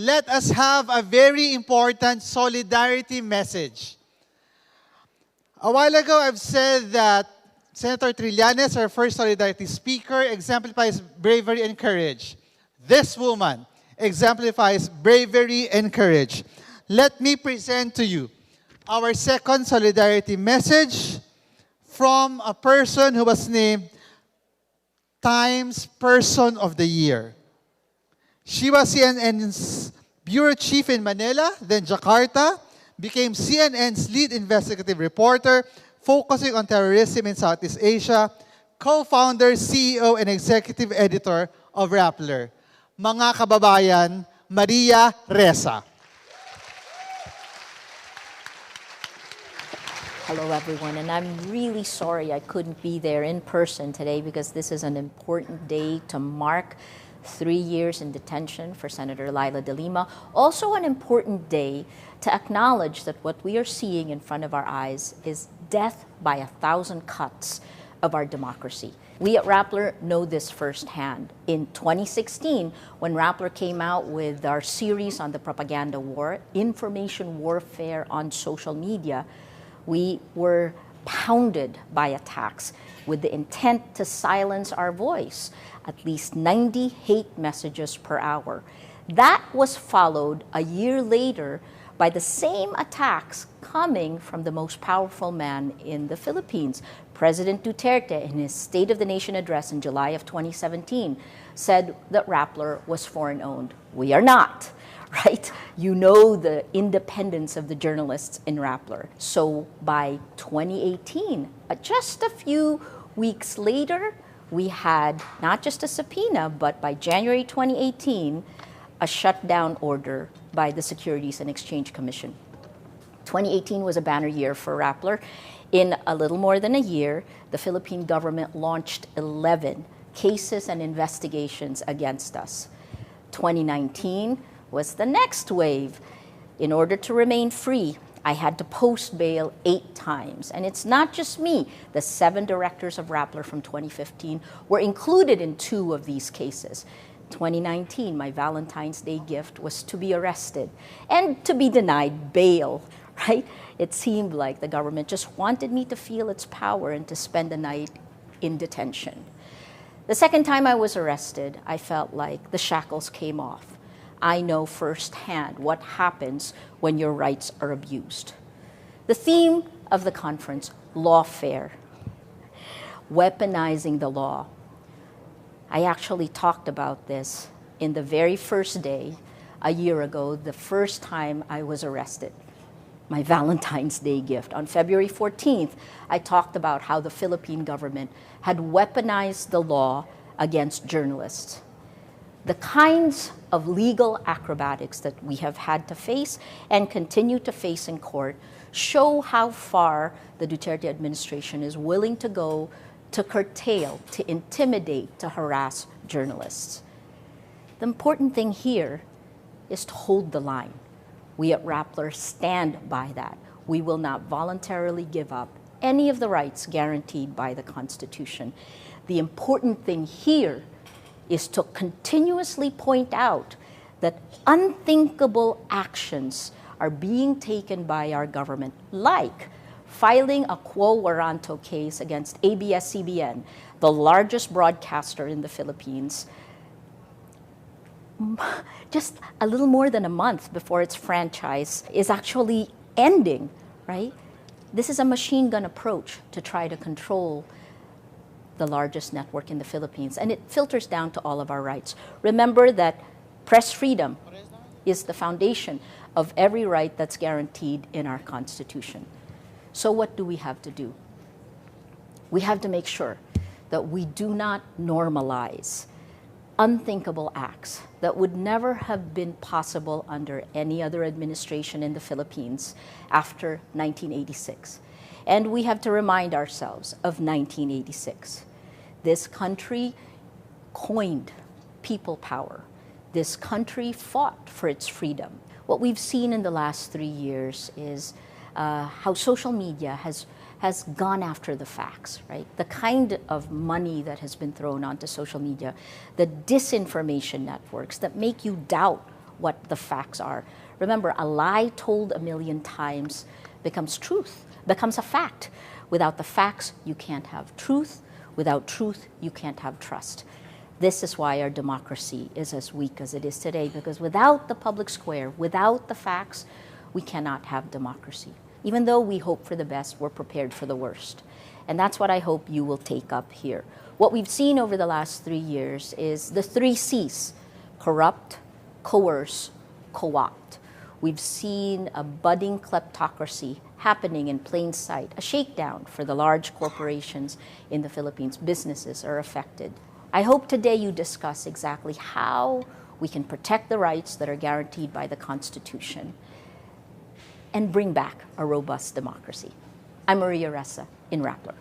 let us have a very important solidarity message. A while ago, I've said that Senator Trillanes, our first solidarity speaker, exemplifies bravery and courage. This woman exemplifies bravery and courage. Let me present to you our second solidarity message from a person who was named Times Person of the Year. She was CNN's bureau chief in Manila, then Jakarta, became CNN's lead investigative reporter, focusing on terrorism in Southeast Asia, co-founder, CEO, and executive editor of Rappler. Mga kababayan, Maria Ressa. Hello, everyone, and I'm really sorry I couldn't be there in person today because this is an important day to mark 3 years in detention for Senator Laila de Lima. Also an important day to acknowledge that what we are seeing in front of our eyes is death by 1,000 cuts of our democracy. We at Rappler know this firsthand. In 2016, when Rappler came out with our series on the propaganda war, information warfare on social media, we were pounded by attacks with the intent to silence our voice, at least 90 hate messages per hour. That was followed a year later by the same attacks coming from the most powerful man in the Philippines. President Duterte, in his State of the Nation address in July of 2017, said that Rappler was foreign-owned. We are not, right? You know the independence of the journalists in Rappler. So by 2018, just a few weeks later, we had not just a subpoena, but by January 2018, a shutdown order by the Securities and Exchange Commission. 2018 was a banner year for Rappler. In a little more than a year, the Philippine government launched 11 cases and investigations against us. 2019 was the next wave. In order to remain free, I had to post bail 8 times. And it's not just me. The 7 directors of Rappler from 2015 were included in 2 of these cases. 2019, my Valentine's Day gift was to be arrested and to be denied bail, right? It seemed like the government just wanted me to feel its power and to spend the night in detention. The second time I was arrested, I felt like the shackles came off. I know firsthand what happens when your rights are abused. The theme of the conference, lawfare, weaponizing the law. I actually talked about this in the very first day, a year ago, the first time I was arrested, my Valentine's Day gift. On February 14th, I talked about how the Philippine government had weaponized the law against journalists. The kinds of legal acrobatics that we have had to face and continue to face in court show how far the Duterte administration is willing to go to curtail, to intimidate, to harass journalists. The important thing here is to hold the line. We at Rappler stand by that. We will not voluntarily give up any of the rights guaranteed by the Constitution. The important thing here is to continuously point out that unthinkable actions are being taken by our government, like filing a quo warranto case against ABS-CBN, the largest broadcaster in the Philippines, just a little more than a month before its franchise is actually ending, right? This is a machine gun approach to try to control the largest network in the Philippines, and it filters down to all of our rights. Remember that press freedom is the foundation of every right that's guaranteed in our Constitution. So what do we have to do? We have to make sure that we do not normalize unthinkable acts that would never have been possible under any other administration in the Philippines after 1986. And we have to remind ourselves of 1986. This country coined people power. This country fought for its freedom. What we've seen in the last 3 years is how social media has gone after the facts, right? The kind of money that has been thrown onto social media, the disinformation networks that make you doubt what the facts are. Remember, a lie told a million times becomes truth, becomes a fact. Without the facts, you can't have truth. Without truth, you can't have trust. This is why our democracy is as weak as it is today, because without the public square, without the facts, we cannot have democracy. Even though we hope for the best, we're prepared for the worst. And that's what I hope you will take up here. What we've seen over the last 3 years is the 3 C's: corrupt, coerce, co-opt. We've seen a budding kleptocracy happening in plain sight, a shakedown for the large corporations in the Philippines. Businesses are affected. I hope today you discuss exactly how we can protect the rights that are guaranteed by the Constitution and bring back a robust democracy. I'm Maria Ressa in Rappler.